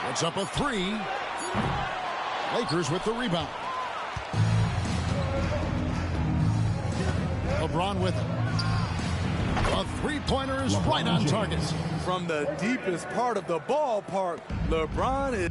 It's up a three. Lakers with the rebound. LeBron with it. A three-pointer is right on target. From the deepest part of the ballpark, LeBron is...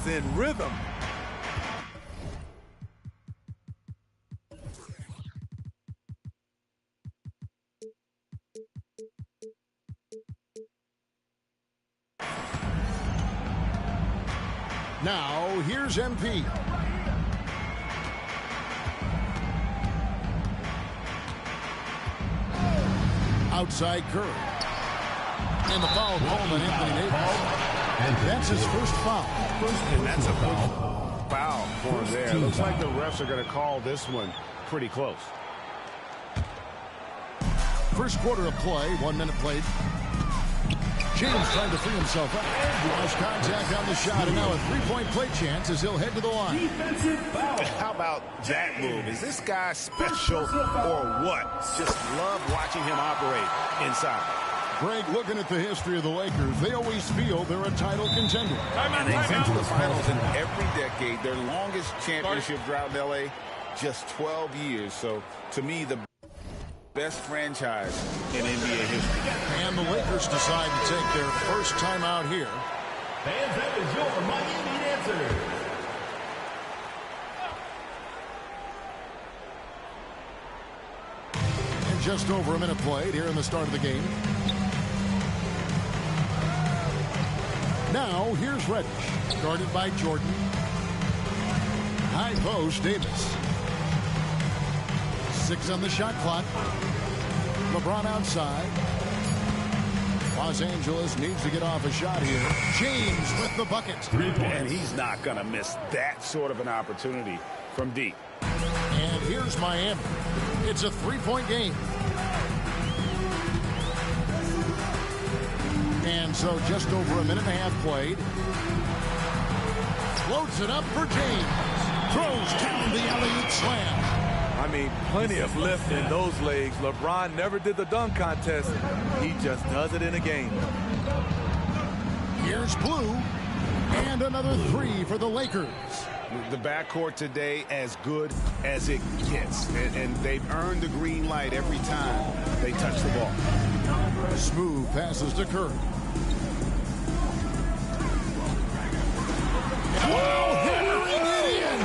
in rhythm. Now, here's MP. Outside Curry. And the foul called on Anthony Davis. That's his first foul. And that's a foul for him there. Looks like the refs are going to call this one pretty close. First quarter of play, 1 minute played. James trying to free himself up. Lost contact on the shot, and now a three-point play chance as he'll head to the line. Defensive foul. How about that move? Is this guy special or what? Just love watching him operate inside. Greg, looking at the history of the Lakers, they always feel they're a title contender. And they've been to the finals in every decade. Their longest championship drought in L.A., just 12 years. So, to me, the best franchise in NBA history. And the Lakers decide to take their first time out here. Fans, that is your Miami answer. And just over a minute played here in the start of the game. Now, here's Reddish, guarded by Jordan. High post, Davis. 6 on the shot clock. LeBron outside. Los Angeles needs to get off a shot here. James with the bucket. 3 points. And he's not going to miss that sort of an opportunity from deep. And here's Miami. It's a 3-point game. And so just over a minute and a half played. Floats it up for James. Throws down the alley-oop slam. I mean, plenty of lift in those legs. LeBron never did the dunk contest. He just does it in a game. Here's Blue. And another 3 for the Lakers. The backcourt today as good as it gets. And they've earned the green light every time they touch the ball. Smooth passes to Curry. Hammering it in.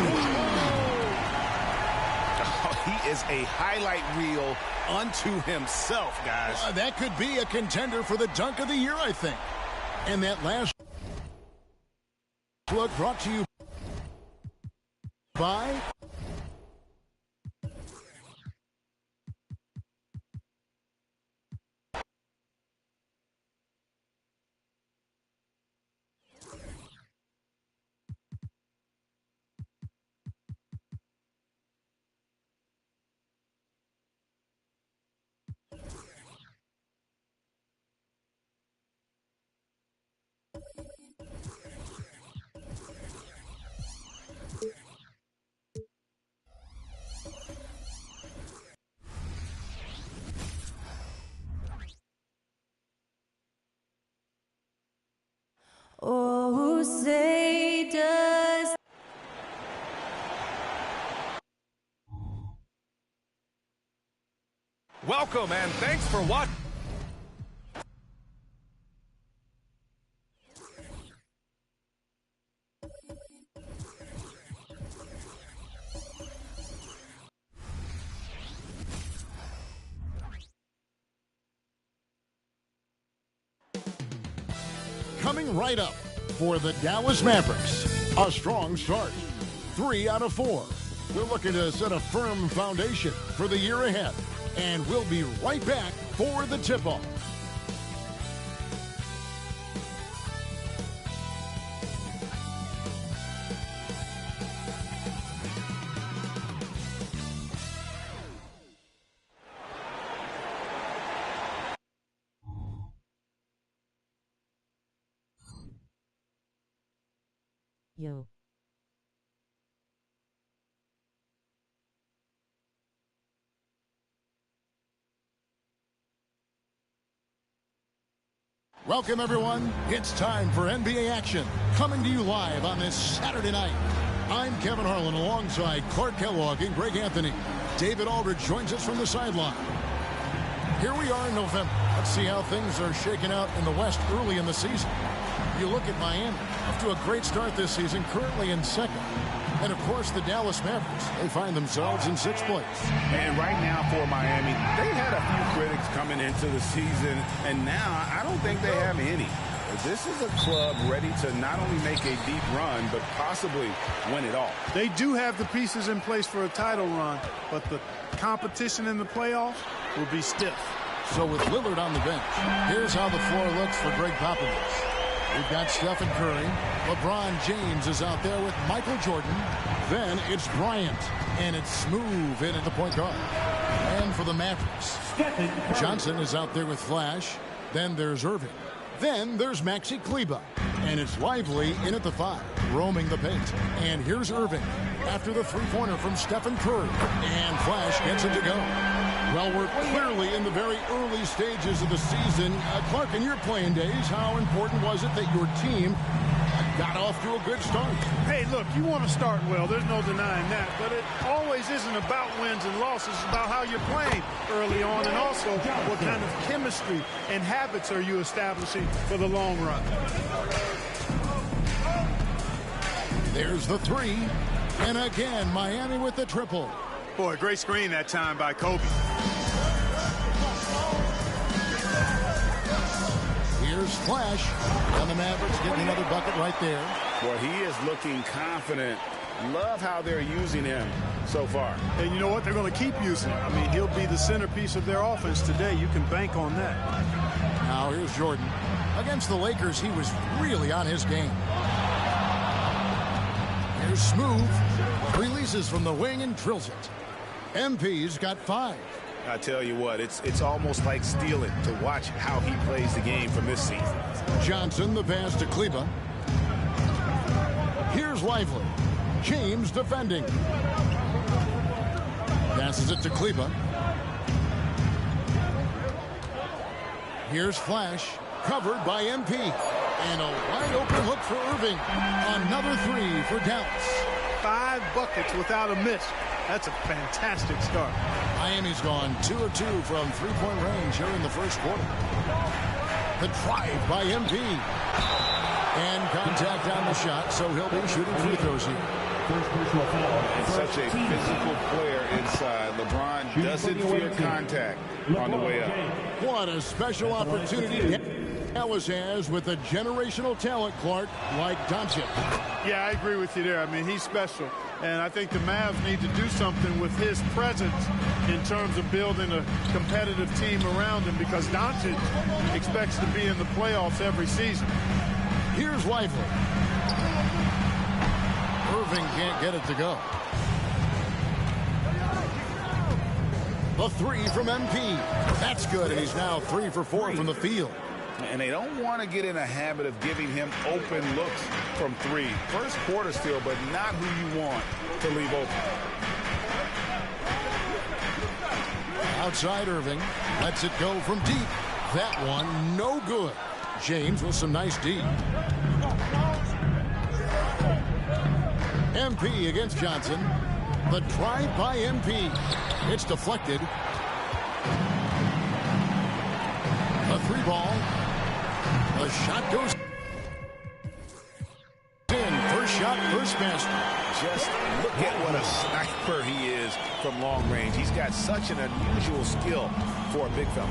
He is a highlight reel unto himself, guys. That could be a contender for the dunk of the year, I think. And that last look brought to you by Oh, say does. Welcome and thanks for watching. coming right up for the Dallas Mavericks. A strong start. 3 out of 4. They're looking to set a firm foundation for the year ahead. And we'll be right back for the tip-off. Yo. Welcome, everyone. It's time for NBA action, coming to you live on this Saturday night. I'm Kevin Harlan alongside Clark Kellogg and Greg Anthony. David Aldridge joins us from the sideline. Here we are in November. Let's see how things are shaking out in the West early in the season. You look at Miami, off to a great start this season, currently in second. And, of course, the Dallas Mavericks, they find themselves in 6th place. And right now for Miami, they had a few critics coming into the season, and now I don't think they have any. This is a club ready to not only make a deep run, but possibly win it all. They do have the pieces in place for a title run, but the competition in the playoffs will be stiff. So with Lillard on the bench, here's how the floor looks for Greg Popovich. We've got Stephen Curry. LeBron James is out there with Michael Jordan. Then it's Bryant, and it's Smooth in at the point guard. And for the Mavericks, Johnson is out there with Flash. Then there's Irving. Then there's Maxi Kleber. And it's Lively in at the 5, roaming the paint. And here's Irving after the three-pointer from Stephen Curry. And Flash gets it to go. Well, we're clearly in the very early stages of the season. Clark, in your playing days, how important was it that your team got off to a good start? Hey, look, you want to start well. There's no denying that. But it always isn't about wins and losses. It's about how you're playing early on, and also what kind of chemistry and habits are you establishing for the long run. There's the 3. And again, Miami with the triple. Boy, great screen that time by Kobe. Here's Flash. And the Mavericks getting another bucket right there. Well, he is looking confident. Love how they're using him so far. And you know what? They're going to keep using him. I mean, he'll be the centerpiece of their offense today. You can bank on that. Now now. Here's Jordan. Against the Lakers, he was really on his game. Here's Smooth. Releases from the wing and drills it. MP's got 5. I tell you what, it's almost like stealing to watch how he plays the game from this season. Johnson, the pass to Kleba. Here's Lively. James defending. Passes it to Kleba. Here's Flash. Covered by MP. And a wide open look for Irving. Another 3 for Dallas. 5 buckets without a miss. That's a fantastic start. Miami's gone 2 of 2 from three-point range here in the first quarter. The drive by MP. And contact on the shot, so he'll be shooting free throws here. And such a physical player inside. LeBron doesn't fear contact on the way up. What a special opportunity Dallas has with a generational talent, Clark, like Doncic. Yeah, I agree with you there. I mean, he's special. And I think the Mavs need to do something with his presence in terms of building a competitive team around him, because Doncic expects to be in the playoffs every season. Here's Lively. Irving can't get it to go. The 3 from MP. That's good, and he's now 3 for 4 from the field. And they don't want to get in a habit of giving him open looks from 3. First quarter still, but not who you want to leave open. Outside Irving. Lets it go from deep. That one, no good. James with some nice D. MP against Johnson. The drive by MP. It's deflected. A 3 ball. The shot goes in. First shot, first basket. Just look at what a sniper he is from long range. He's got such an unusual skill for a big fella.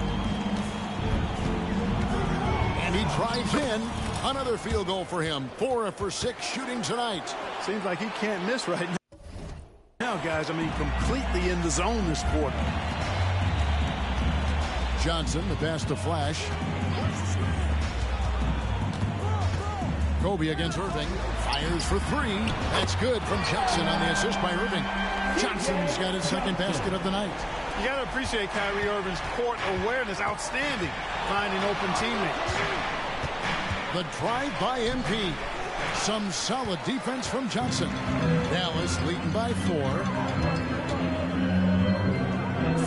And he drives in. Another field goal for him. 4 for 6 shooting tonight. Seems like he can't miss right now, guys. I mean, completely in the zone this quarter. Johnson, the pass to Flash. Kobe against Irving. Fires for 3. That's good from Johnson on the assist by Irving. Johnson's got his second basket of the night. You got to appreciate Kyrie Irving's court awareness. Outstanding. Finding open teammates. The drive by MP. Some solid defense from Johnson. Dallas leading by 4.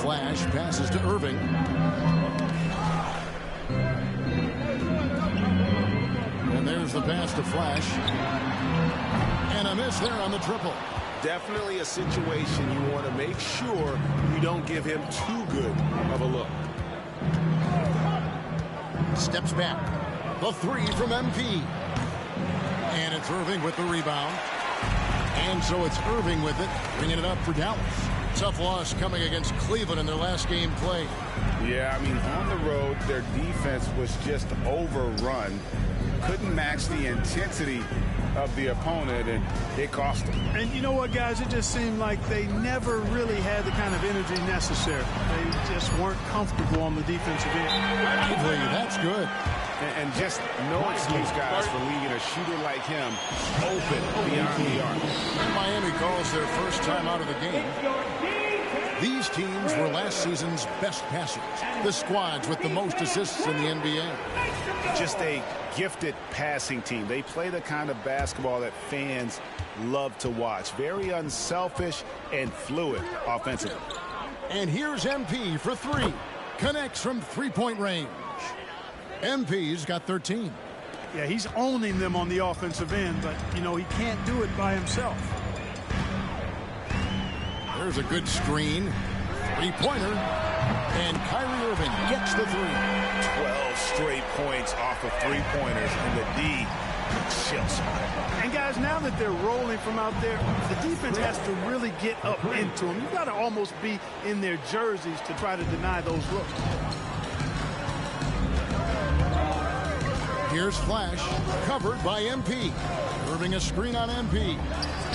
Flash passes to Irving. And there's the pass to Flash. And a miss there on the triple. Definitely a situation you want to make sure you don't give him too good of a look. Steps back. The 3 from MP. And it's Irving with the rebound. And so it's Irving with it, bringing it up for Dallas. Tough loss coming against Cleveland in their last game played. Yeah, I mean, on the road, their defense was just overrun. Couldn't match the intensity of the opponent, and it cost them. And you know what, guys? It just seemed like they never really had the kind of energy necessary. They just weren't comfortable on the defensive end. Lively, that's good. And just no excuse, guys, for leaving a shooter like him open beyond the arc. Miami calls their first time out of the game. These teams were last season's best passers. The squads with the most assists in the NBA. Just a gifted passing team. They play the kind of basketball that fans love to watch. Very unselfish and fluid offensively. And here's MP for 3. Connects from three-point range. MP's got 13. Yeah, he's owning them on the offensive end, but, you know, he can't do it by himself. There's a good screen. 3-pointer. And Kyrie Irving gets the 3. 12 straight points off of 3-pointers, and the D chills. And, guys, now that they're rolling from out there, the defense has to really get up into them. You've got to almost be in their jerseys to try to deny those looks. Here's Flash, covered by MP. Irving a screen on MP.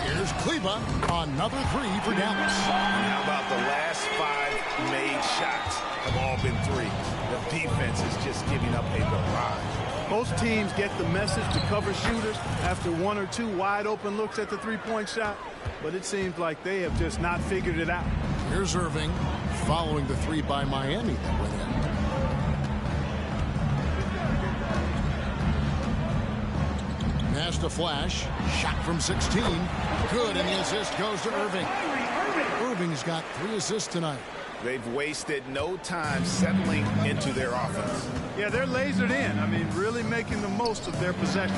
Here's Kleba, another three for Dallas. And how about the last 5 made shots have all been 3? The defense is just giving up a barrage. Most teams get the message to cover shooters after 1 or 2 wide open looks at the three-point shot, but it seems like they have just not figured it out. Here's Irving following the 3 by Miami that went in. Pass to Flash. Shot from 16. Good, and the assist goes to Irving. Irving's got 3 assists tonight. They've wasted no time settling into their offense. Yeah, they're lasered in. I mean, really making the most of their possession.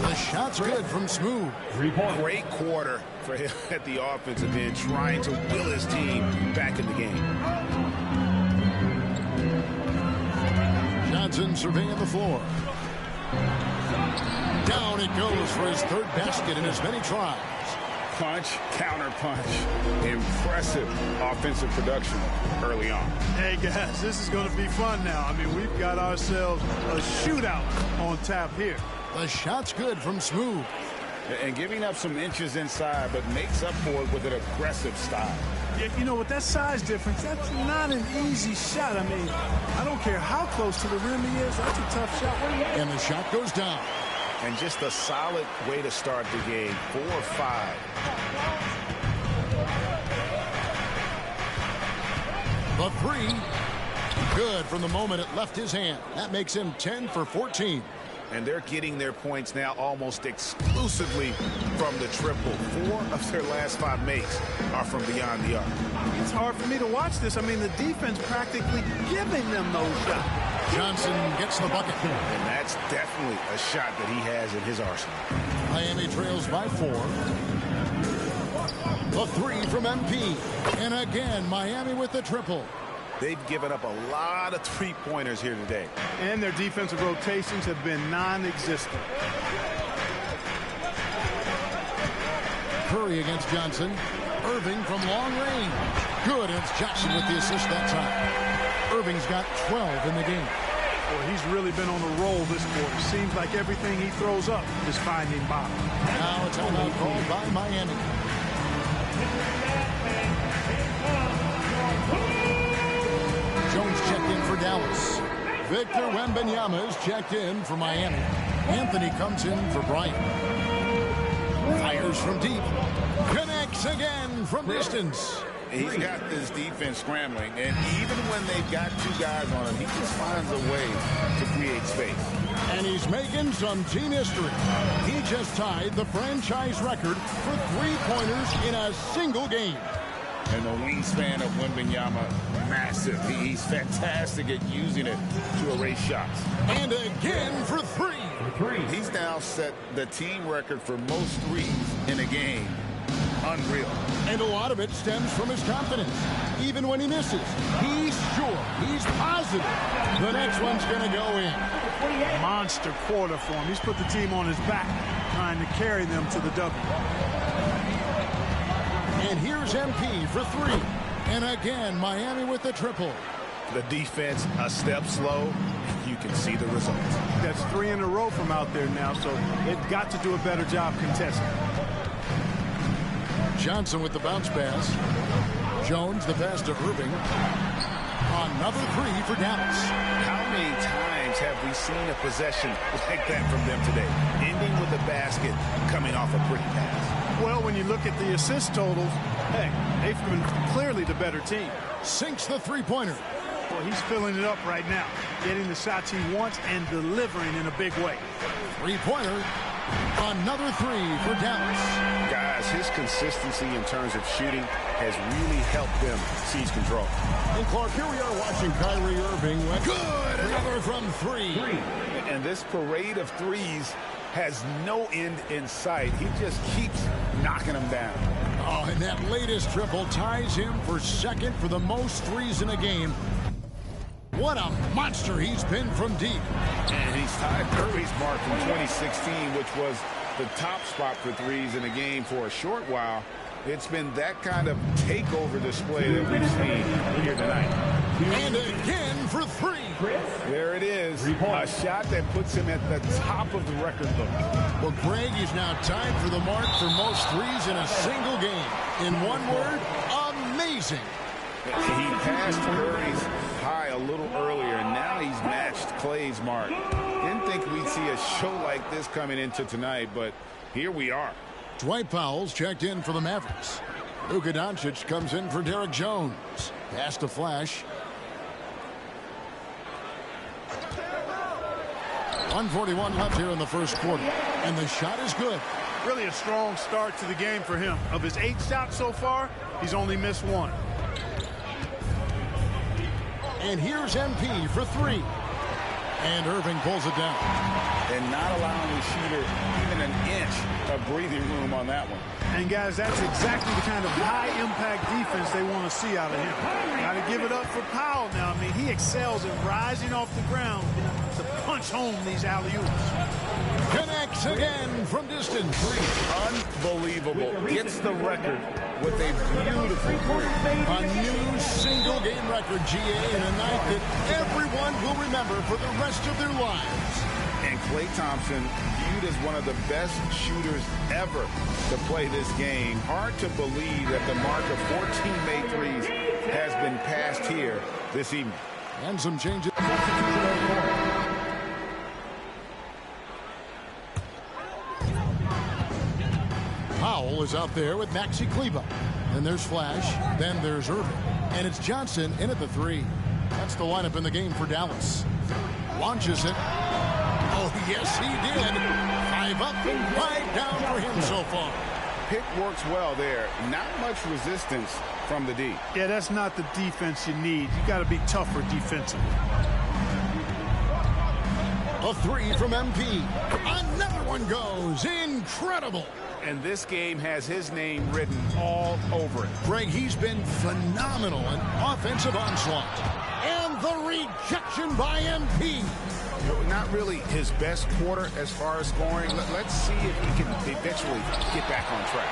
The shot's good from Smooth. Great quarter for him at the offensive end, trying to will his team back in the game. Johnson surveying the floor. Down it goes for his 3rd basket in as many tries. Punch, counter punch. Impressive offensive production early on. Hey, guys, this is going to be fun now. I mean, we've got ourselves a shootout on tap here. The shot's good from Smooth. And giving up some inches inside, but makes up for it with an aggressive style. Yeah, you know, with that size difference, that's not an easy shot. I mean, I don't care how close to the rim he is. That's a tough shot. And the shot goes down. And just a solid way to start the game. 4-5. The 3. Good from the moment it left his hand. That makes him 10 for 14. And they're getting their points now almost exclusively from the triple. 4 of their last 5 makes are from beyond the arc. It's hard for me to watch this. I mean, the defense practically giving them those shots. Johnson gets the bucket. And that's definitely a shot that he has in his arsenal. Miami trails by 4. The 3 from MP. And again, Miami with the triple. They've given up a lot of 3-pointers here today. And their defensive rotations have been non-existent. Curry against Johnson. Irving from long range. Good, and it's Johnson with the assist that time. Irving's got 12 in the game. Boy, he's really been on a roll this quarter. Seems like everything he throws up is finding bottom. Now a timeout called by Miami. Jones checked in for Dallas. Victor Wembanyama is checked in for Miami. Anthony comes in for Bryant. Fires from deep. Connects again from distance. He's got this defense scrambling, and even when they've got 2 guys on him, he just finds a way to create space. And he's making some team history. He just tied the franchise record for 3-pointers in a single game. And the wingspan of Wembanyama, massive. He's fantastic at using it to erase shots. And again for 3. He's now set the team record for most threes in a game. Unreal. And a lot of it stems from his confidence. Even when he misses, he's sure, he's positive the next one's going to go in. Monster quarter for him. He's put the team on his back, trying to carry them to the W. And here's MP for 3. And again, Miami with the triple. The defense a step slow. You can see the results. That's 3 in a row from out there now, so they've got to do a better job contesting. Johnson with the bounce pass. Jones the pass to Irving. Another 3 for Dallas. How many times have we seen a possession like that from them today? Ending with a basket, coming off a pretty pass. Well, when you look at the assist totals, hey, they've been clearly the better team. Sinks the 3-pointer. Well, he's filling it up right now, getting the shots he wants and delivering in a big way. 3-pointer. Another 3 for Dallas. Guys, his consistency in terms of shooting has really helped them seize control. And Clark, here we are watching Kyrie Irving. Good! Another from 3. And this parade of threes has no end in sight. He just keeps knocking them down. Oh, and that latest triple ties him for 2nd for the most threes in a game. What a monster he's been from deep. And he's tied Curry's mark from 2016, which was the top spot for threes in the game for a short while. It's been that kind of takeover display that we've seen here tonight. And again for three. There it is. A shot that puts him at the top of the record book. Well, Greg is now tied for the mark for most threes in a single game. In one word, amazing. He passed Curry's high a little earlier, and now he's matched Clay's mark. Didn't think we'd see a show like this coming into tonight, but here we are. Dwight Powell's checked in for the Mavericks. Luka Doncic comes in for Derek Jones. Pass to Flash. 1:41 left here in the first quarter, and the shot is good. Really a strong start to the game for him. Of his 8 shots so far, he's only missed 1. And here's MP for 3. And Irving pulls it down. And not allowing the shooter even an inch of breathing room on that one. And guys, that's exactly the kind of high-impact defense they want to see out of him. Got to give it up for Powell now. I mean, he excels in rising off the ground to punch home these alley-oops. Connects again from distance. Unbelievable. Gets the record with a beautiful three. A new single-game record, GA, in a night that everyone will remember for the rest of their lives. And Klay Thompson viewed as one of the best shooters ever to play this game. Hard to believe that the mark of 14 made threes has been passed here this evening. And some changes. Powell is out there with Maxi Kleber. Then there's Flash. Then there's Irving. And it's Johnson in at the 3. That's the lineup in the game for Dallas. Launches it. Oh, yes, he did. 5 up and 5 down for him so far. Pick works well there. Not much resistance from the D. Yeah, that's not the defense you need. You got to be tougher defensively. A 3 from MP. Another one goes. Incredible. And this game has his name written all over it. Greg, he's been phenomenal in offensive onslaught. And the rejection by MP. Not really his best quarter as far as scoring. Let's see if he can eventually get back on track.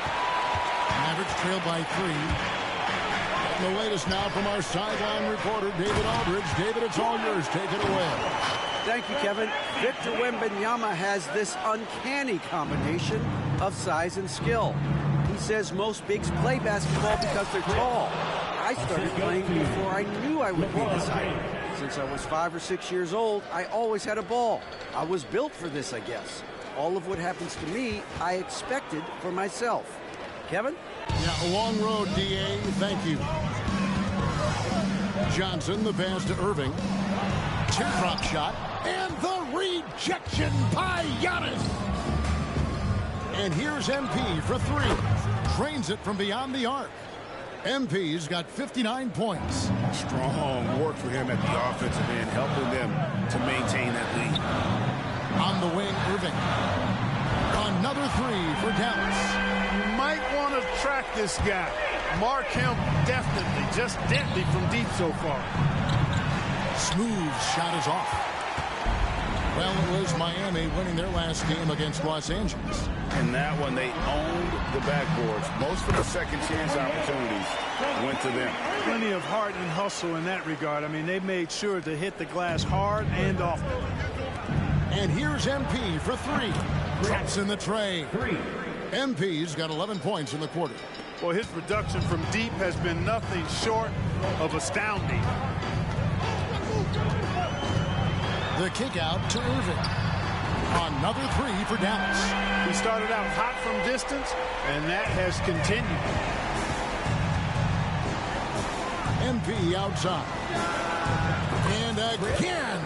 Mavericks trail by 3. And the latest now from our sideline reporter, David Aldridge. David, it's all yours. Take it away. Thank you, Kevin. Victor Wembanyama has this uncanny combination of size and skill. He says most bigs play basketball because they're tall. I started playing before I knew I would be this height. Since I was 5 or 6 years old, I always had a ball. I was built for this, I guess. All of what happens to me, I expected for myself. Kevin? Yeah, a long road, DA. Thank you. Johnson, the pass to Irving. Teardrop shot. And the rejection by Giannis. And here's MP for 3. Drains it from beyond the arc. MP's got 59 points. Strong work for him at the offensive end, helping them to maintain that lead. On the wing, Irving. Another 3 for Dallas. You might want to track this guy. Mark him definitely, just deadly from deep so far. Smooth shot is off. Well, it was Miami winning their last game against Los Angeles. And that one, they owned the backboards. Most of the second chance opportunities went to them. Plenty of heart and hustle in that regard. I mean, they made sure to hit the glass hard and often. And here's MP for 3. Drops in the tray. MP's got 11 points in the quarter. Well, his production from deep has been nothing short of astounding. The kick out to Irving. Another 3 for Dallas. He started out hot from distance, and that has continued. MP outside. And again.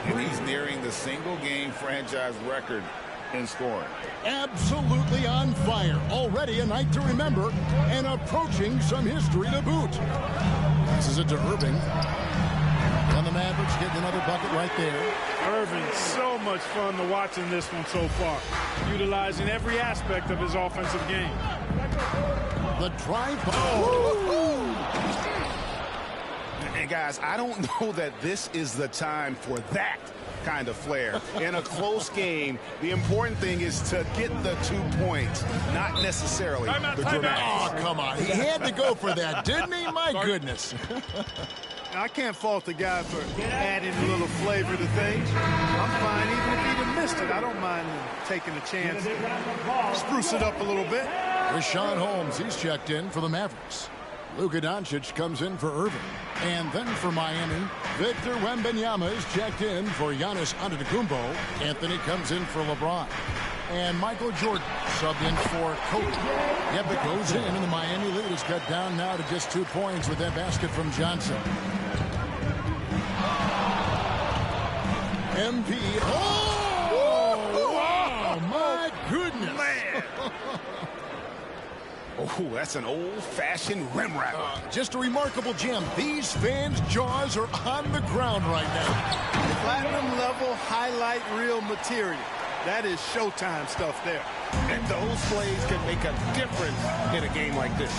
And he's nearing the single-game franchise record in scoring. Absolutely on fire. Already a night to remember, and approaching some history to boot. Passes it to Irving. And the Mavericks getting another bucket right there. Irving, so much fun to watch in this one so far. Utilizing every aspect of his offensive game. The drive. And guys, I don't know that this is the time for that kind of flair. In a close game, the important thing is to get the 2 points, not necessarily the dramatic. Oh, come on. He had to go for that, didn't he? My goodness. I can't fault the guy for adding a little flavor to things. I'm fine even if he'd have missed it. I don't mind taking a chance to spruce it up a little bit. Rashawn Holmes, he's checked in for the Mavericks. Luka Doncic comes in for Irving. And then for Miami, Victor Wembanyama is checked in for Giannis Antetokounmpo. Anthony comes in for LeBron. And Michael Jordan subbed in for Kobe. Yep, it goes in, and the Miami lead is cut down now to just 2 points with that basket from Johnson. MP. Oh, wow, my goodness. Man. Oh, that's an old-fashioned rim wrap. Just a remarkable gem. These fans' jaws are on the ground right now. Platinum level highlight reel material. That is Showtime stuff there. And those plays can make a difference in a game like this.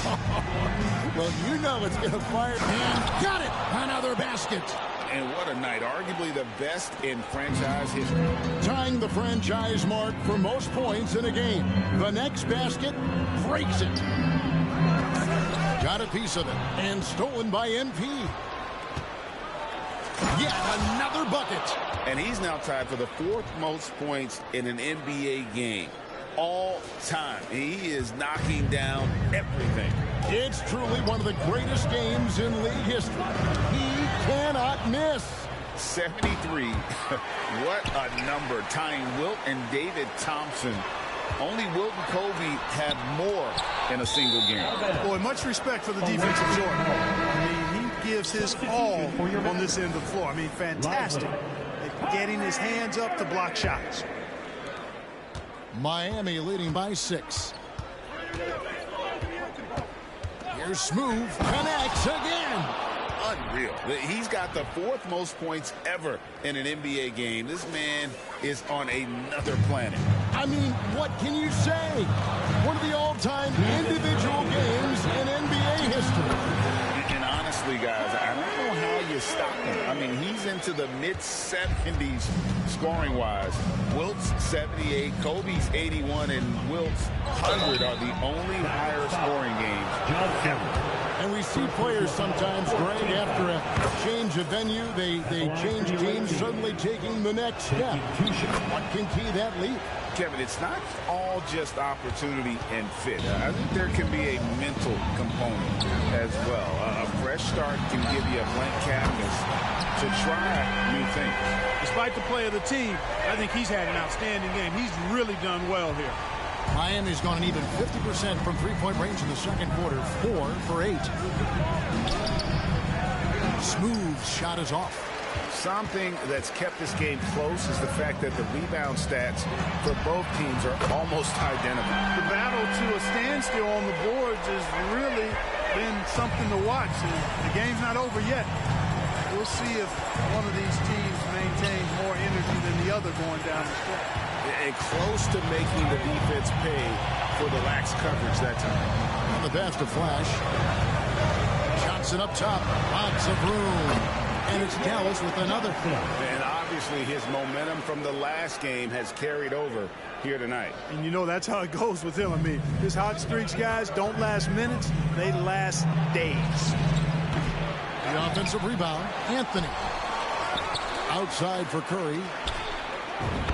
Well, you know it's going to fire. And got it. Another basket. And what a night. Arguably the best in franchise history. Tying the franchise mark for most points in a game. The next basket breaks it. Got a piece of it. And stolen by NP. Yet another bucket. And he's now tied for the 4th most points in an NBA game all time. He is knocking down everything. It's truly one of the greatest games in league history. He cannot miss. 73. What a number. Tying Wilt and David Thompson. Only Wilt and Kobe have more in a single game. Boy, much respect for the defensive Jordan. I mean, he gives his all on this end of the floor. I mean, fantastic at getting his hands up to block shots. Miami leading by 6. Here's Smooth. Connects again. Unreal. He's got the 4th most points ever in an NBA game. This man is on another planet. I mean, what can you say? One of the all-time individual games in NBA history. And honestly, guys, I don't know how you stop him. I mean, he's into the mid-70s scoring-wise. Wilt's 78, Kobe's 81, and Wilt's 100 are the only higher scoring games. And we see players sometimes, Greg, after a change of venue, they change teams, suddenly taking the next step. What can key that leap? Kevin, it's not all just opportunity and fit. I think there can be a mental component as well. A fresh start can give you a blank canvas to try new things. Despite the play of the team, I think he's had an outstanding game. He's really done well here. Miami's gone an even 50% from three-point range in the second quarter, 4 for 8. Smooth shot is off. Something that's kept this game close is the fact that the rebound stats for both teams are almost identical. The battle to a standstill on the boards has really been something to watch. And the game's not over yet. We'll see if one of these teams maintains more energy than the other going down the stretch. And close to making the defense pay for the lax coverage that time. On the pass to Flash. Johnson up top. Lots of room. And it's Dallas with another. And obviously his momentum from the last game has carried over here tonight. And you know that's how it goes with him. I mean, his hot streaks, guys, don't last minutes. They last days. The offensive rebound. Anthony. Outside for Curry.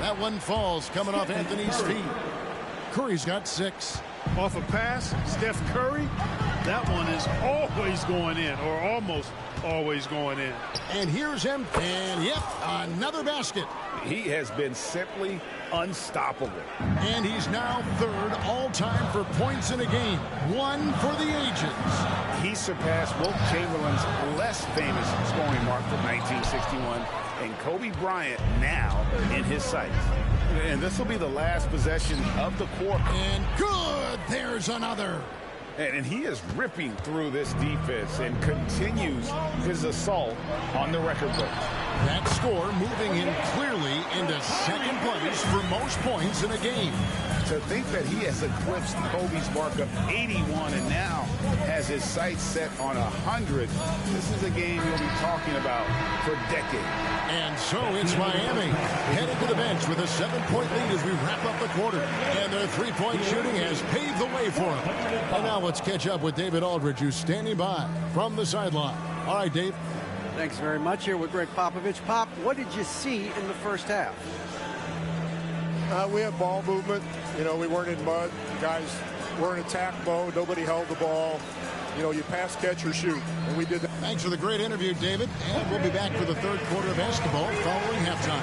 That one falls coming off Anthony's feet. Curry's got 6. Off a pass, Steph Curry, that one is always going in, or almost always going in. And here's him, and yep, another basket. He has been simply unstoppable. And he's now 3rd all-time for points in a game. 1 for the ages. He surpassed Wilt Chamberlain's less famous scoring mark from 1961, and Kobe Bryant now in his sights. And this will be the last possession of the quarter. And good, there's another. And he is ripping through this defense and continues his assault on the record book. That score moving him clearly into 2nd place for most points in a game. To think that he has eclipsed Kobe's mark of 81 and now has his sights set on 100, this is a game you'll be talking about for decades. And so it's Miami headed to the bench with a 7-point lead as we wrap up the quarter. And their 3-point shooting has paved the way for them. And now let's catch up with David Aldridge, who's standing by from the sideline. All right, Dave. Thanks very much. Here with Greg Popovich. Pop, what did you see in the first half? We had ball movement. You know, we weren't in mud. The guys were in attack mode. Nobody held the ball. You know, you pass, catch, or shoot. And we did that. Thanks for the great interview, David. And we'll be back for the third quarter of basketball following halftime.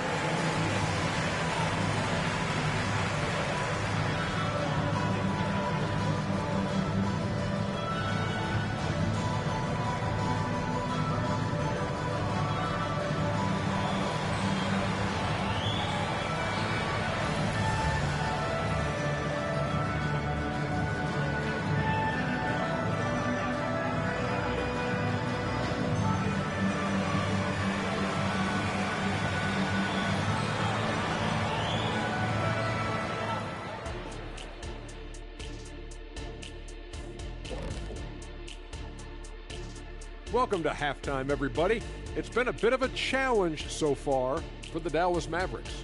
Welcome to halftime, everybody. It's been a bit of a challenge so far for the Dallas Mavericks.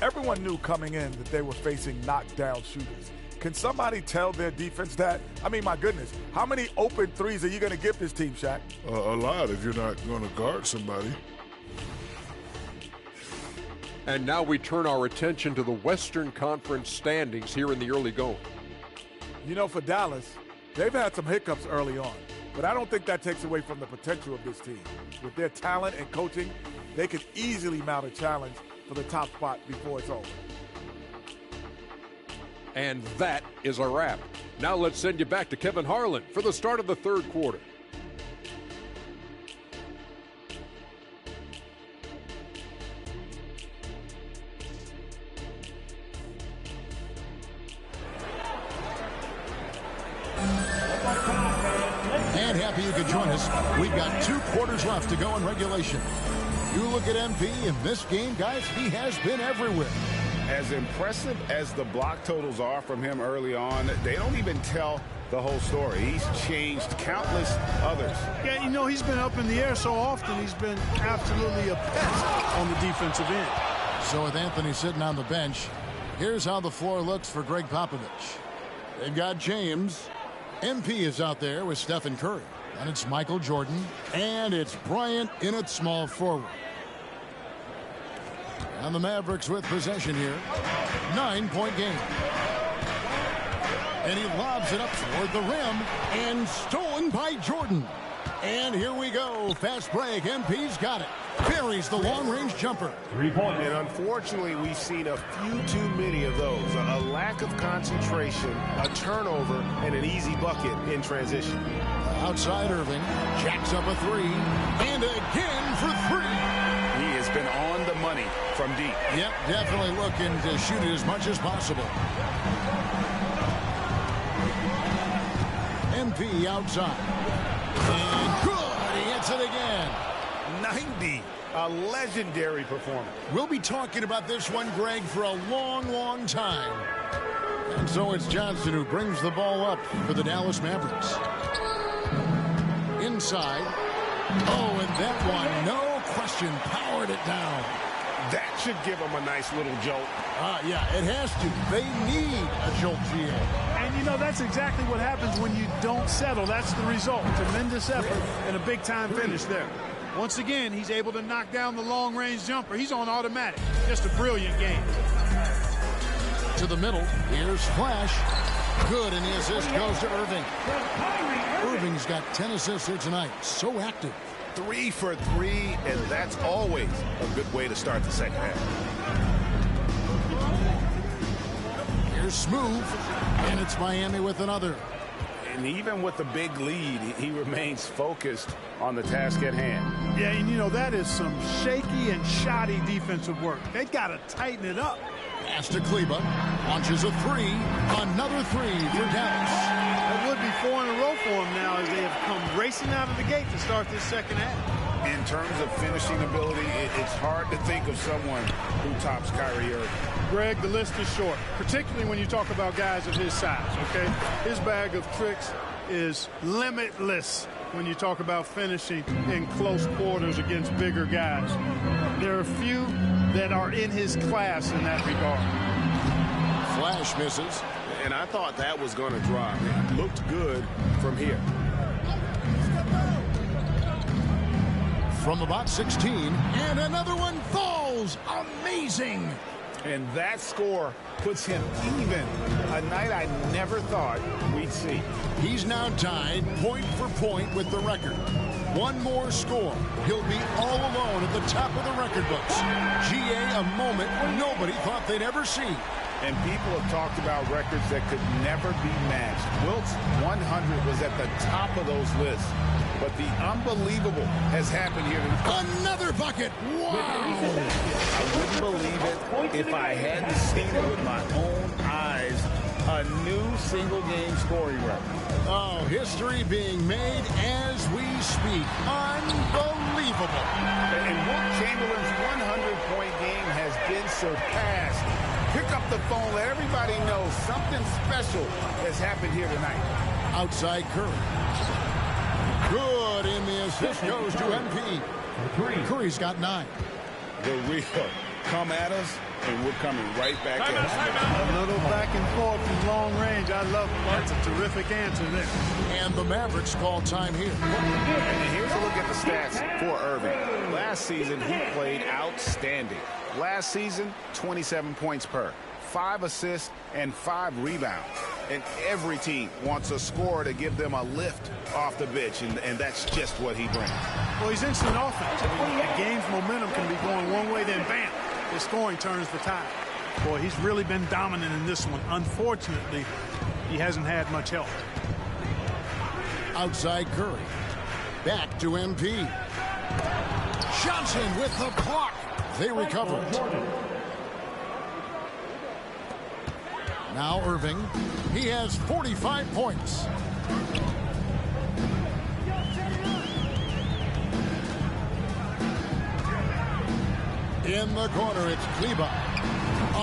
Everyone knew coming in that they were facing knockdown shooters. Can somebody tell their defense that? I mean, my goodness, how many open threes are you going to give this team, Shaq? A lot if you're not going to guard somebody. And now we turn our attention to the Western Conference standings here in the early going. You know, for Dallas, they've had some hiccups early on, but I don't think that takes away from the potential of this team. With their talent and coaching, they could easily mount a challenge for the top spot before it's over. And that is a wrap. Now let's send you back to Kevin Harlan for the start of the third quarter. And happy you could join us. We've got 2 quarters left to go in regulation. You look at MP in this game, guys, he has been everywhere. As impressive as the block totals are from him early on, they don't even tell the whole story. He's changed countless others. Yeah, you know, he's been up in the air so often, he's been absolutely a pest on the defensive end. So with Anthony sitting on the bench, here's how the floor looks for Greg Popovich. They've got James. MP is out there with Stephen Curry. And it's Michael Jordan. And it's Bryant in at small forward. And the Mavericks with possession here. 9-point game. And he lobs it up toward the rim. And stolen by Jordan. And here we go. Fast break. MP's got it. Buries the long-range jumper. 3-point. And unfortunately, we've seen a few too many of those. A lack of concentration, a turnover, and an easy bucket in transition. Outside Irving. Jacks up a 3. And again for 3. He has been on the money from deep. Yep, definitely looking to shoot it as much as possible. MP outside. And good. He hits it again. 90. A legendary performance. We'll be talking about this one, Greg, for a long, long time. And so it's Johnson who brings the ball up for the Dallas Mavericks. Inside. Oh, and that one, no question, powered it down. That should give them a nice little jolt. Yeah, it has to. They need a jolt, GA. And, you know, that's exactly what happens when you don't settle. That's the result. Tremendous effort and a big-time finish there. Once again, he's able to knock down the long-range jumper. He's on automatic. Just a brilliant game. To the middle. Here's Flash. Good, and the assist goes to Irving. Irving's got 10 assists here tonight. So active. 3 for 3, and that's always a good way to start the second half. Here's Smooth, and it's Miami with another. And even with the big lead, he remains focused on the task at hand. Yeah, and you know, that is some shaky and shoddy defensive work. They got to tighten it up. Pass to Kleba. Launches a 3. Another 3 for Dallas. That would be 4 in a row for him now as they have come racing out of the gate to start this second half. In terms of finishing ability, it's hard to think of someone who tops Kyrie Irving. Greg, the list is short, particularly when you talk about guys of his size, okay? His bag of tricks is limitless when you talk about finishing in close quarters against bigger guys. There are few that are in his class in that regard. Flash misses. And I thought that was going to drop. It looked good from here. from about 16, and another one falls. Amazing. And that score puts him even, a night I never thought we'd see. He's now tied point for point with the record. One more score. He'll be all alone at the top of the record books. GA, a moment nobody thought they'd ever see. And people have talked about records that could never be matched. Wilt's 100 was at the top of those lists. But the unbelievable has happened here. Another bucket. Wow. I wouldn't believe it if I hadn't seen it with my own eyes. A new single-game scoring record. Oh, history being made as we speak. Unbelievable. And Wilt Chamberlain's 100-point game has been surpassed. Pick up the phone, let everybody know something special has happened here tonight. Outside Curry. Good, and the assist goes to MP. Curry's got 9. The real come at us, and we're coming right back at us. A little back and forth from long range. I love it. That's a terrific answer there. And the Mavericks call time here. And here's a look at the stats for Irving. Last season, he played outstanding. Last season, 27 points per, 5 assists, and 5 rebounds. And every team wants a scorer to give them a lift off the bench, and that's just what he brings. Well, he's instant offense. I mean, the game's momentum can be going one way, then bam, his scoring turns the tide. Boy, he's really been dominant in this one. Unfortunately, he hasn't had much help. Outside Curry. Back to MP. Johnson with the block. They recover it. Now Irving. He has 45 points. In the corner, it's Kleba.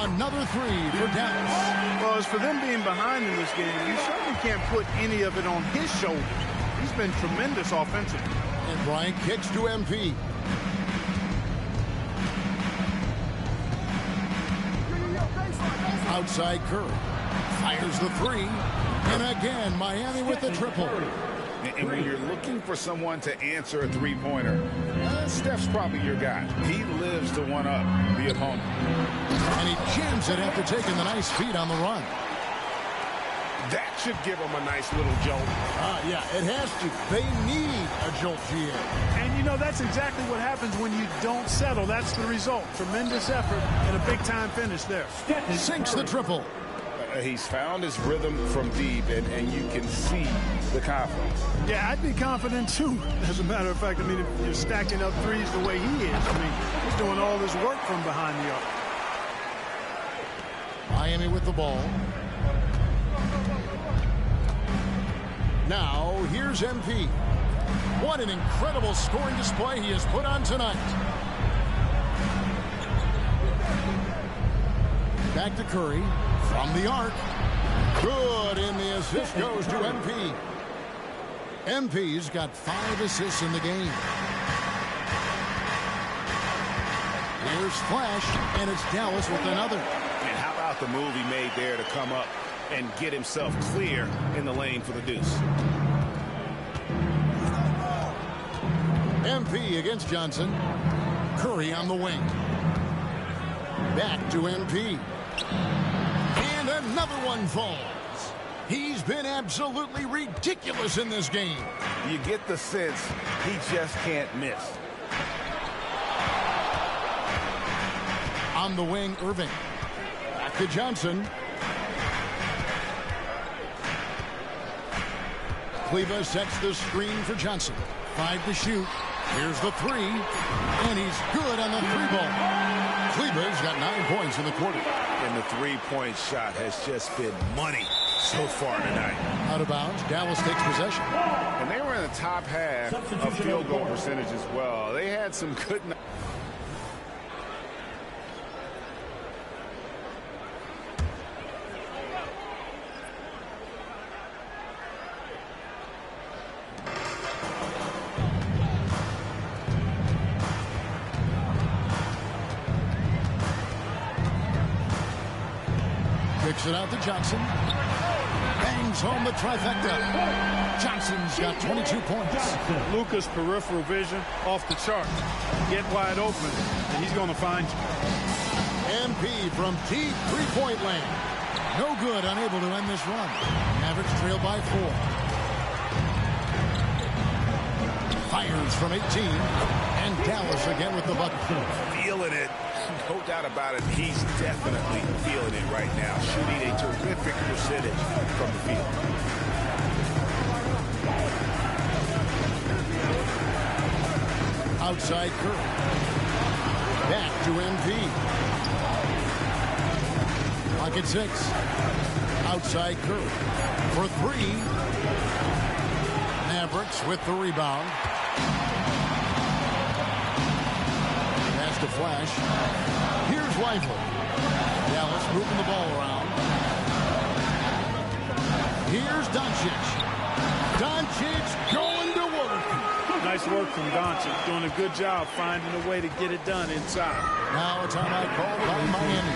Another 3 for Dallas. Well, as for them being behind in this game, you certainly can't put any of it on his shoulders. He's been tremendous offensively. And Bryant kicks to MP. Outside Curry. Fires the 3. And again, Miami with the triple. And when you're looking for someone to answer a three-pointer, Steph's probably your guy. He lives to one-up the opponent. And he jams it after taking the nice feed on the run. That should give him a nice little jolt. Yeah, it has to. They need a jolt, GA. And, you know, that's exactly what happens when you don't settle. That's the result. Tremendous effort and a big-time finish there. Sinks the triple. He's found his rhythm from deep, and you can see the confidence. Yeah, I'd be confident, too. As a matter of fact, I mean, if you're stacking up threes the way he is, I mean, he's doing all this work from behind the arc. Miami with the ball. Now, here's MP. What an incredible scoring display he has put on tonight. Back to Curry. From the arc. Good, and the assist goes to MP. MP's got 5 assists in the game. Here's Flash, and it's Dallas with another. And how about the move he made there to come up and get himself clear in the lane for the deuce. MP against Johnson. Curry on the wing. Back to MP. And another one falls. He's been absolutely ridiculous in this game. You get the sense he just can't miss. On the wing, Irving. Back to Johnson. Kleba sets the screen for Johnson. 5 to shoot. Here's the 3. And he's good on the 3-ball. Kleba's got 9 points in the quarter. And the three-point shot has just been money so far tonight. Out of bounds, Dallas takes possession. And they were in the top half of field goal percentage as well. They had some good... Kicks it out to Johnson. bangs home the trifecta. Johnson's got 22 points. Luka's peripheral vision off the chart. Get wide open, and he's going to find you. MP from deep three-point land. No good, unable to end this run. Mavericks trail by 4. Fires from 18. And Dallas again with the bucket. Feeling it. No doubt about it. He's definitely feeling it right now. Shooting a terrific percentage from the field. Outside Curry. Back to MP. Clock at 6. Outside Curry. For 3. Mavericks with the rebound. Pass to Flash. Here's Lively. Dallas moving the ball around. Here's Doncic. Doncic going to work. Nice work from Doncic. Doing a good job finding a way to get it done inside. Now a timeout called by Miami.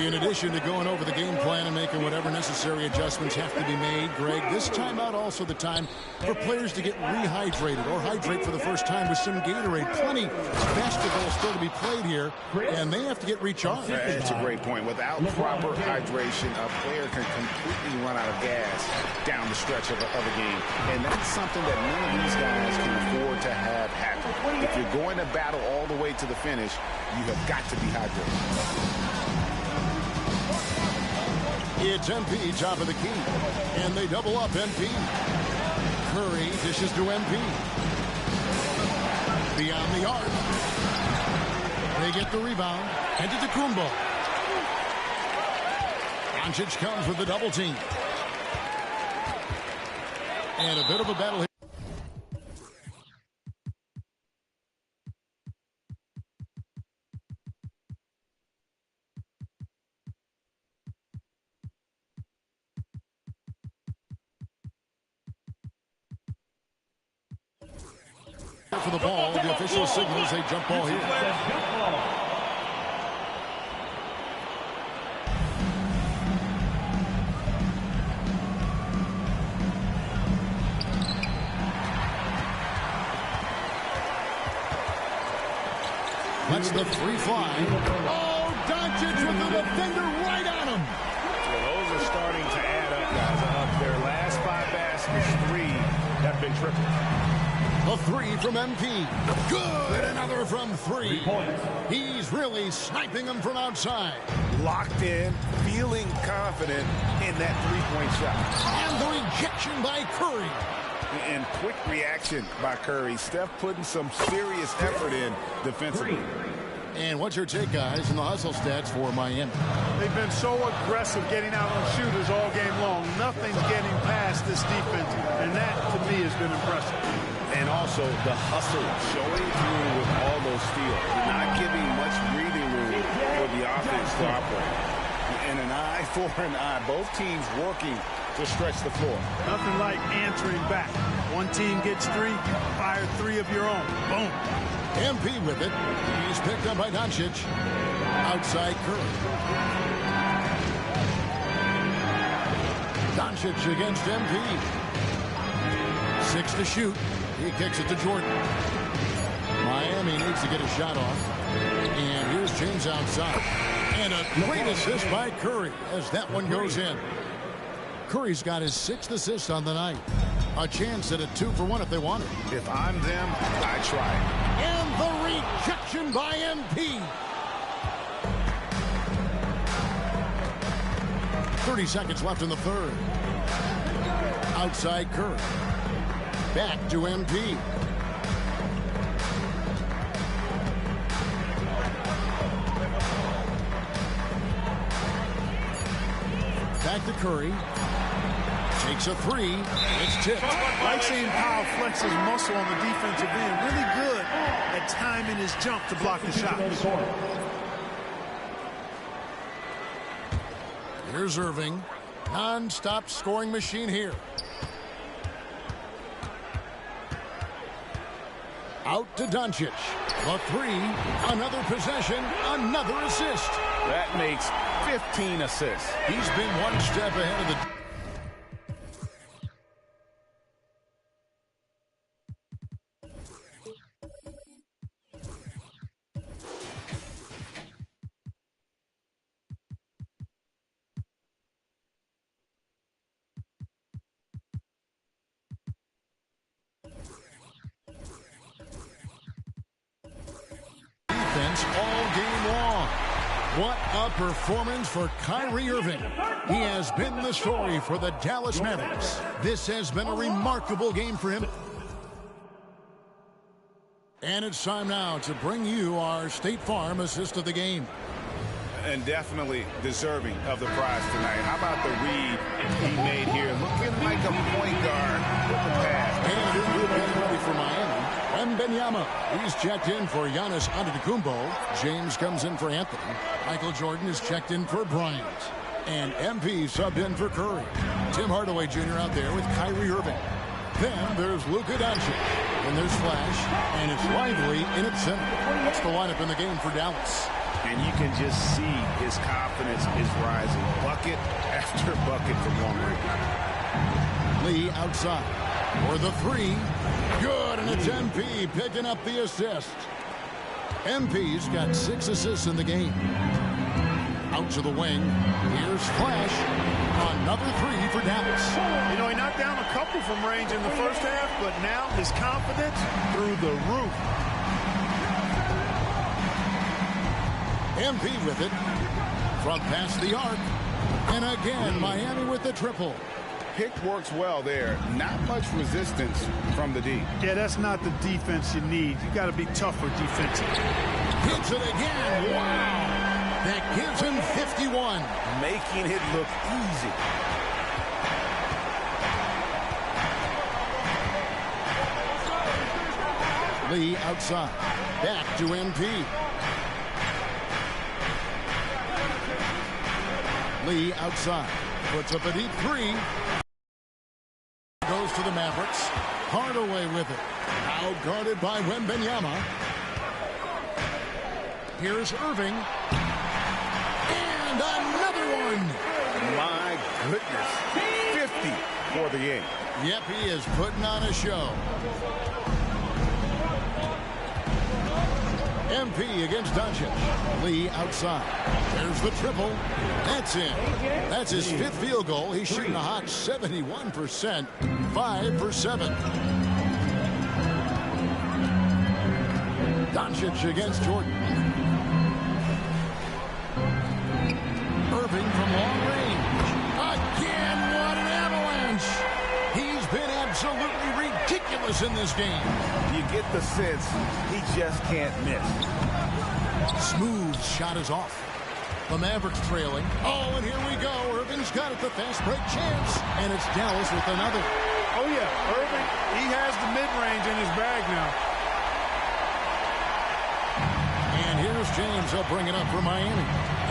In addition to going over the game plan and making whatever necessary adjustments have to be made, Greg, this timeout also the time for players to get rehydrated or hydrate for the first time with some Gatorade. Plenty of basketball still to be played here, and they have to get recharged. That's a great point. Without proper hydration, a player can completely run out of gas down the stretch of a game. And that's something that none of these guys can afford to have happen. If you're going to battle all the way to the finish, you have got to be hydrated. It's MP, top of the key. And they double up MP. Curry dishes to MP. Beyond the arc. They get the rebound. And to Kumbo. Doncic comes with the double team. And a bit of a battle here. For the ball, the official signals a jump ball here. Lets the three fly. Oh, Doncic with the defender right on him. Well, those are starting to add up, guys. Their last 5 baskets, 3 have been triple. A 3 from MP. Good. Another from 3. He's really sniping them from outside. Locked in, feeling confident in that 3-point shot. And the rejection by Curry. And quick reaction by Curry. Steph putting some serious effort in defensively. And what's your take, guys, in the hustle stats for Miami? They've been so aggressive getting out on shooters all game long. Nothing's getting past this defense, and that, to me, has been impressive. And also the hustle showing through with all those steals. Not giving much breathing room for the offense to operate. And an eye for an eye. Both teams working to stretch the floor. Nothing like answering back. One team gets 3, fire 3 of your own. Boom. MP with it. He's picked up by Doncic. Outside Curry. Doncic against MP. 6 to shoot. He kicks it to Jordan. Miami needs to get a shot off. And here's James outside. And a great assist by Curry as that one goes in. Curry's got his 6th assist on the night. A chance at a 2-for-1 if they want it. If I'm them, I try it. And the rejection by MP. 30 seconds left in the third. Outside Curry. Back to MP. Back to Curry. Takes a 3. It's tipped. Like seeing Powell flex his muscle on the defensive end. Really good at timing his jump to block the shots. Here's Irving. Non-stop scoring machine here. Out to Doncic. A 3. Another possession. Another assist. That makes 15 assists. He's been one step ahead of the... What a performance for Kyrie Irving. He has been the story for the Dallas Mavericks. This has been a remarkable game for him. And it's time now to bring you our State Farm assist of the game. And definitely deserving of the prize tonight. How about the read he made here? Looking like a point guard with the pass. And it will be ready for Miami. Wembanyama. He's checked in for Giannis Antetokounmpo. James comes in for Anthony. Michael Jordan is checked in for Bryant. And MP subbed in for Curry. Tim Hardaway Jr. out there with Kyrie Irving. Then there's Luka Doncic. And there's Flash. And it's Lively in its center. That's the lineup in the game for Dallas. And you can just see his confidence is rising. Bucket after bucket from long range. Lee outside for the three. Good, and it's MP picking up the assist. MP's got 6 assists in the game. Out to the wing. Here's Flash. Another three for Dallas. You know, he knocked down a couple from range in the first half, but now his confidence through the roof. MP with it from past the arc. And again, Miami with the triple. Pick works well there. Not much resistance from the D. Yeah, that's not the defense you need. You got to be tougher defensively. Hits it again. Wow. That gives him 51. Making it look easy. Lee outside. Back to MP. Lee outside. Puts up a deep three. Goes to the Mavericks. Hardaway with it. Now guarded by Wembanyama. Here's Irving. And another one. My goodness. 50 for the game. Yep, he is putting on a show. MP against Doncic. Lee outside. There's the triple. That's in. That's his 5th field goal. He's shooting a hot 71%. 5 for 7. Doncic against Jordan. Irving from long range. Again, what an avalanche. He's been absolutely ridiculous in this game. You get the sense he just can't miss. Smooth shot is off. The Mavericks trailing. Oh, and here we go. Irving's got it, the fast break chance. And it's Dallas with another. Oh, yeah. Irving, he has the mid-range in his bag now. And here's James. He'll bring it up for Miami.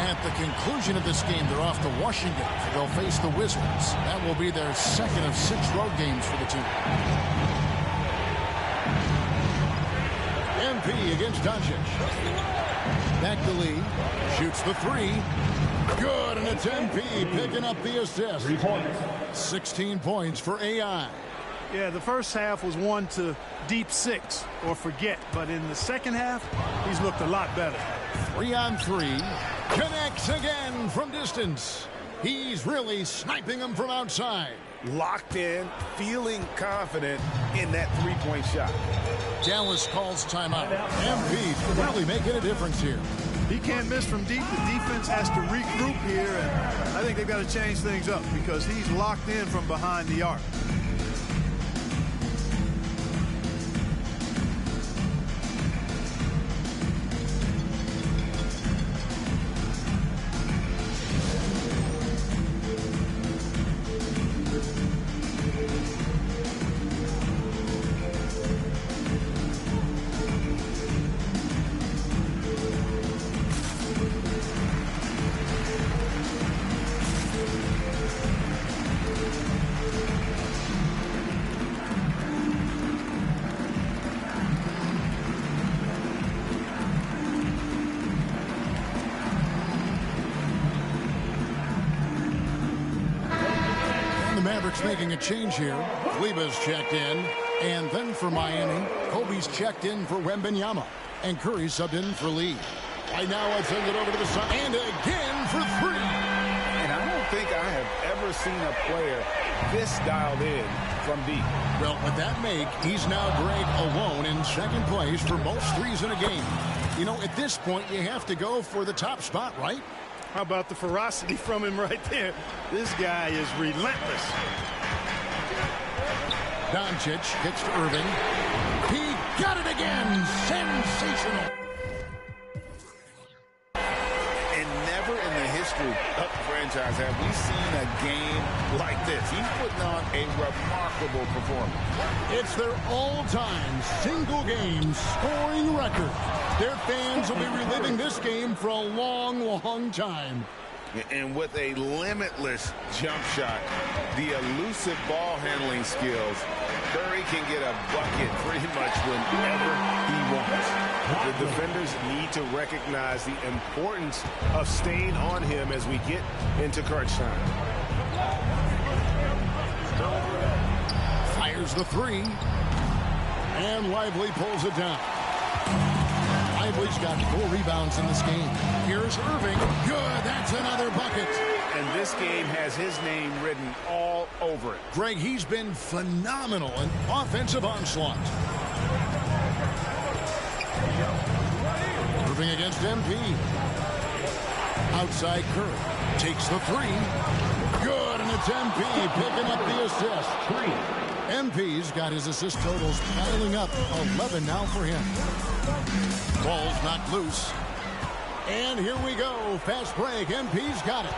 At the conclusion of this game, they're off to Washington. They'll face the Wizards. That will be their 2nd of 6 road games for the team. MP against Doncic. Back to Lee. Shoots the three. Good, and it's MP picking up the assist. 3 points. 16 points for AI. Yeah, the first half was one to deep 6 or forget. But in the second half, he's looked a lot better. 3 on 3. Connects again from distance. He's really sniping them from outside. Locked in, feeling confident in that 3-point shot. Dallas calls timeout. MP's really making a difference here. He can't miss from deep. The defense has to regroup here, and I think they've got to change things up because he's locked in from behind the arc. Mavericks making a change here. Kleba's checked in. And then for Miami, Kobe's checked in for Wembanyama. And Curry subbed in for Lee. Right now, I'll send it over to the side. And again for 3. And I don't think I have ever seen a player this dialed in from deep. Well, with that make, he's now Greg alone in second place for most threes in a game. You know, at this point, you have to go for the top spot, right? How about the ferocity from him right there? This guy is relentless. Doncic kicks to Irving. He got it again. Sensational. And never in the history of the franchise have we seen a game like this. He's putting on a remarkable performance. It's their all-time single-game scoring record. Their fans will be reliving this game for a long, long time. And with a limitless jump shot, the elusive ball handling skills, Curry can get a bucket pretty much whenever he wants. The defenders need to recognize the importance of staying on him as we get into crunch time. Fires the three. And Lively pulls it down. Lively's got 4 rebounds in this game. Here's Irving. Good. That's another bucket. And this game has his name written all over it. Greg, he's been phenomenal in offensive onslaught. Irving against MP. Outside Curry. Takes the 3. Good. And it's MP picking up the assist. MP's got his assist totals piling up. 11 now for him. Ball's knocked loose. And here we go. Fast break. MP's got it.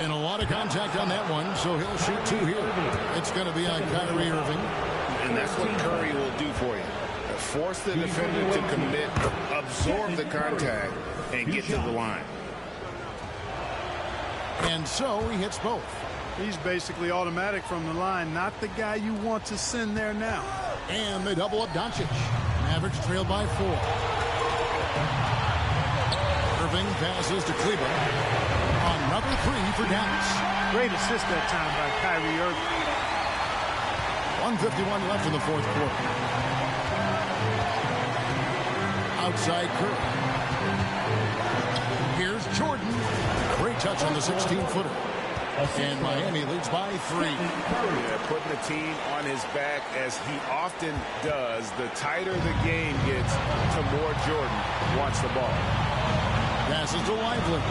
And a lot of contact on that one, so he'll shoot 2 here. It's going to be on Kyrie Irving. And that's what Curry will do for you. Force the defender to commit, absorb the contact, and get to the line. And so he hits both. He's basically automatic from the line, not the guy you want to send there now. And they double up Doncic. Mavericks trailed by 4. Irving passes to Kleber. Another 3 for Dallas. Great assist that time by Kyrie Irving. 1:51 left in the 4th quarter. Outside Curry. Here's Jordan. Great touch on the 16-footer. And Miami leads by 3. Yeah, putting the team on his back as he often does. The tighter the game gets, the more Jordan wants the ball. Passes to Lively.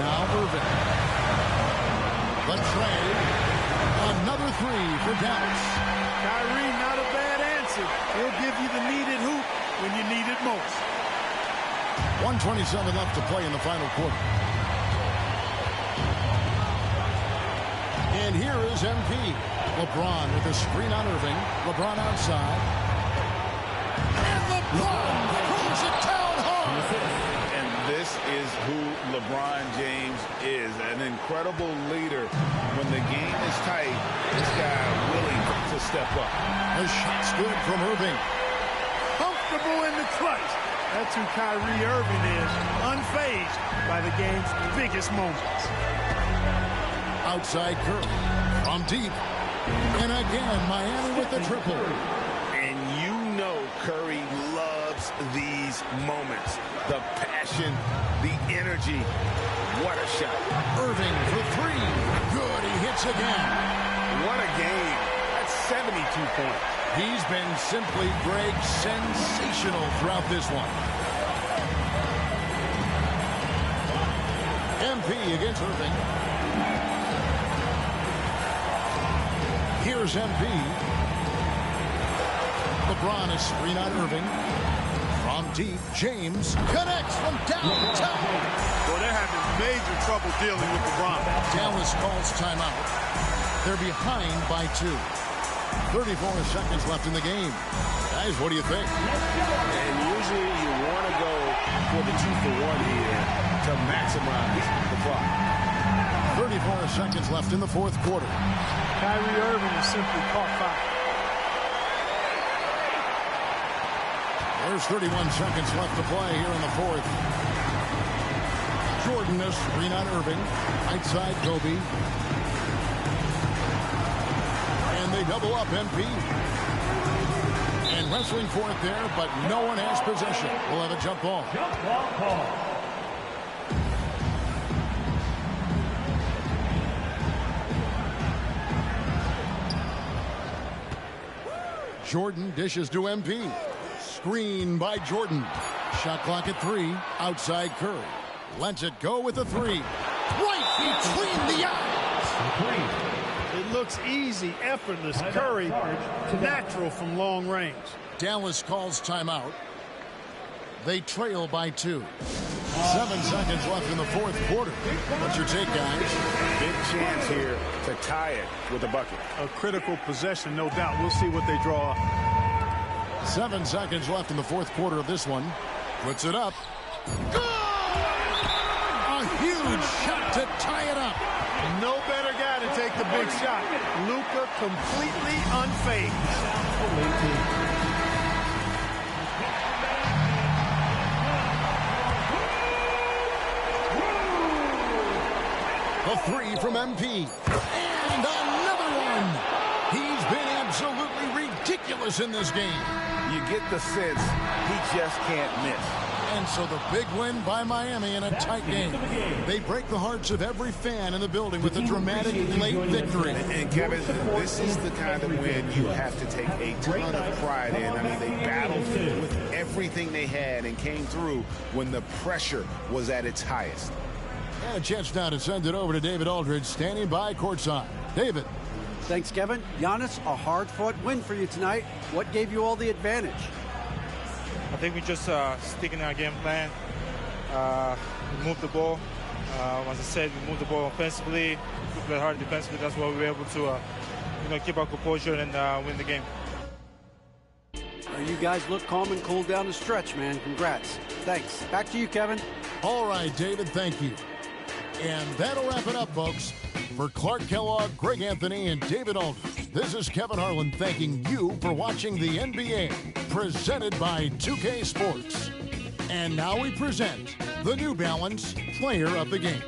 Now Irving. The trade. Another 3 for Dallas. Kyrie, not a bad answer. He'll give you the needed hoop when you need it most. 1:27 left to play in the final quarter. And here is MP. LeBron with a screen on Irving. LeBron outside. And LeBron throws it down hard. And this is who LeBron James is. An incredible leader. When the game is tight, this guy willing to step up. The shot's good from Irving. Comfortable in the clutch. That's who Kyrie Irving is. Unfazed by the game's biggest moments. Outside Curry from deep. And again, Miami with the triple. And you know Curry loves these moments. The passion, the energy. What a shot. Irving for 3. Good, he hits again. What a game. That's 72 points. He's been simply, Greg, sensational throughout this one. MP against Irving. Here's MP. LeBron is screen on Irving. From deep, James connects from downtown. Well, they're having major trouble dealing with LeBron. Dallas calls timeout. They're behind by 2. 34 seconds left in the game. Guys, what do you think? And usually you want to go for the 2-for-1 here to maximize the clock. 34 seconds left in the 4th quarter. Kyrie Irving is simply caught foul. There's 31 seconds left to play here in the 4th. Jordan is screen on Irving. Outside Kobe. And they double up MP. And wrestling for it there, but no one has possession. We'll have a jump ball. Jump ball call. Jordan dishes to MP. Screen by Jordan. Shot clock at 3. Outside Curry. Lets it go with a 3. Right between the eyes. It looks easy, effortless. Curry, natural from long range. Dallas calls timeout. They trail by 2. 7 seconds left in the fourth quarter. What's your take, guys? Big chance here to tie it with a bucket. A critical possession, no doubt. We'll see what they draw up. 7 seconds left in the fourth quarter of this one. Puts it up. Good! A huge shot to tie it up. No better guy to take the big shot. Luka completely unfazed. A 3 from MP. And another one. He's been absolutely ridiculous in this game. You get the sense he just can't miss. And so the big win by Miami in a tight game. They break the hearts of every fan in the building with a dramatic late victory. And Kevin, this is the kind of win you have to take a ton of pride in. I mean, they battled with everything they had and came through when the pressure was at its highest. And a chance now to send it over to David Aldridge, standing by courtside. David. Thanks, Kevin. Giannis, a hard-fought win for you tonight. What gave you all the advantage? I think we just stick in our game plan. We moved the ball. As I said, we moved the ball offensively. We played hard defensively. That's why we were able to, keep our composure and win the game. You guys look calm and cool down the stretch, man. Congrats. Thanks. Back to you, Kevin. All right, David, thank you. And that'll wrap it up, folks. For Clark Kellogg, Greg Anthony, and David Aldridge, this is Kevin Harlan thanking you for watching the NBA, presented by 2K Sports. And now we present the New Balance Player of the Game.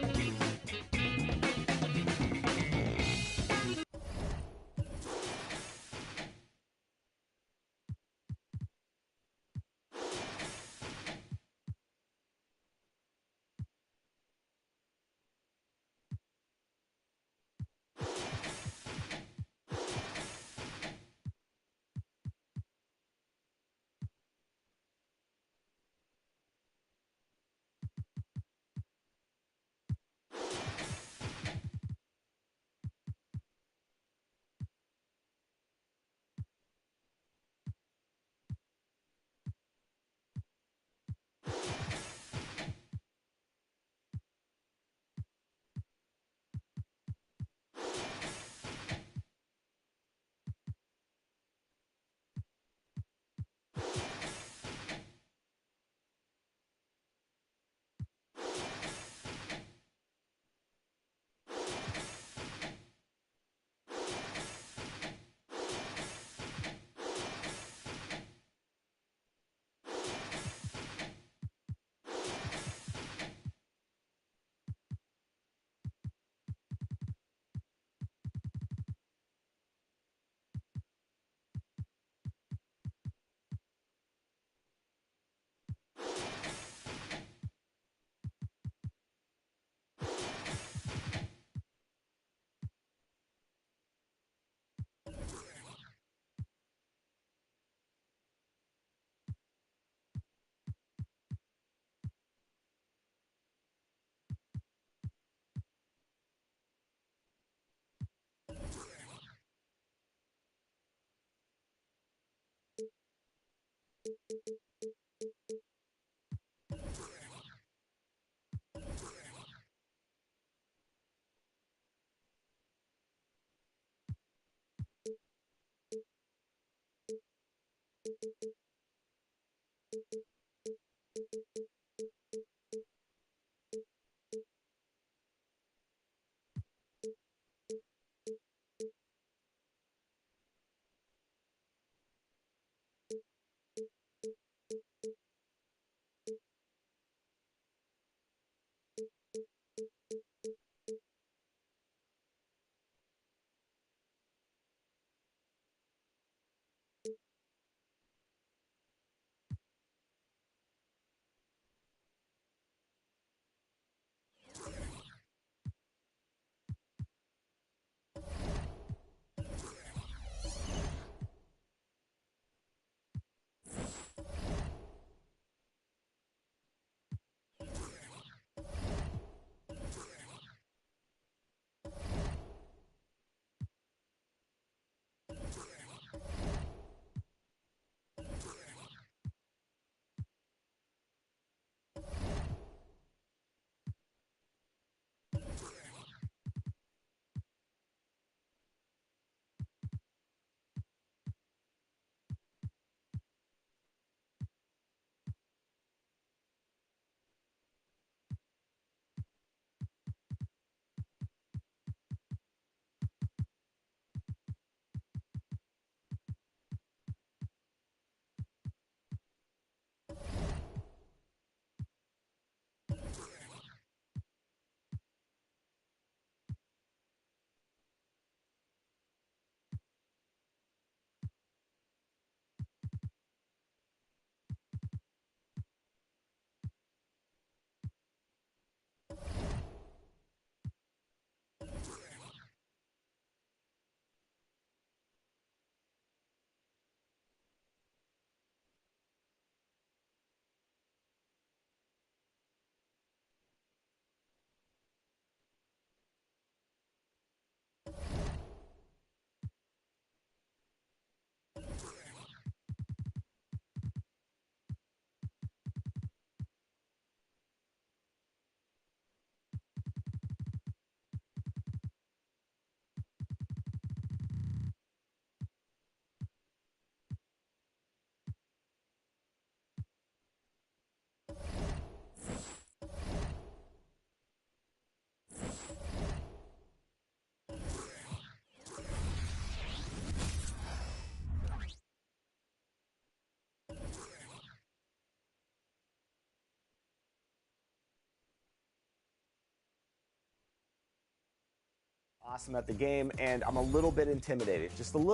Awesome at the game, and I'm a little bit intimidated, just a little.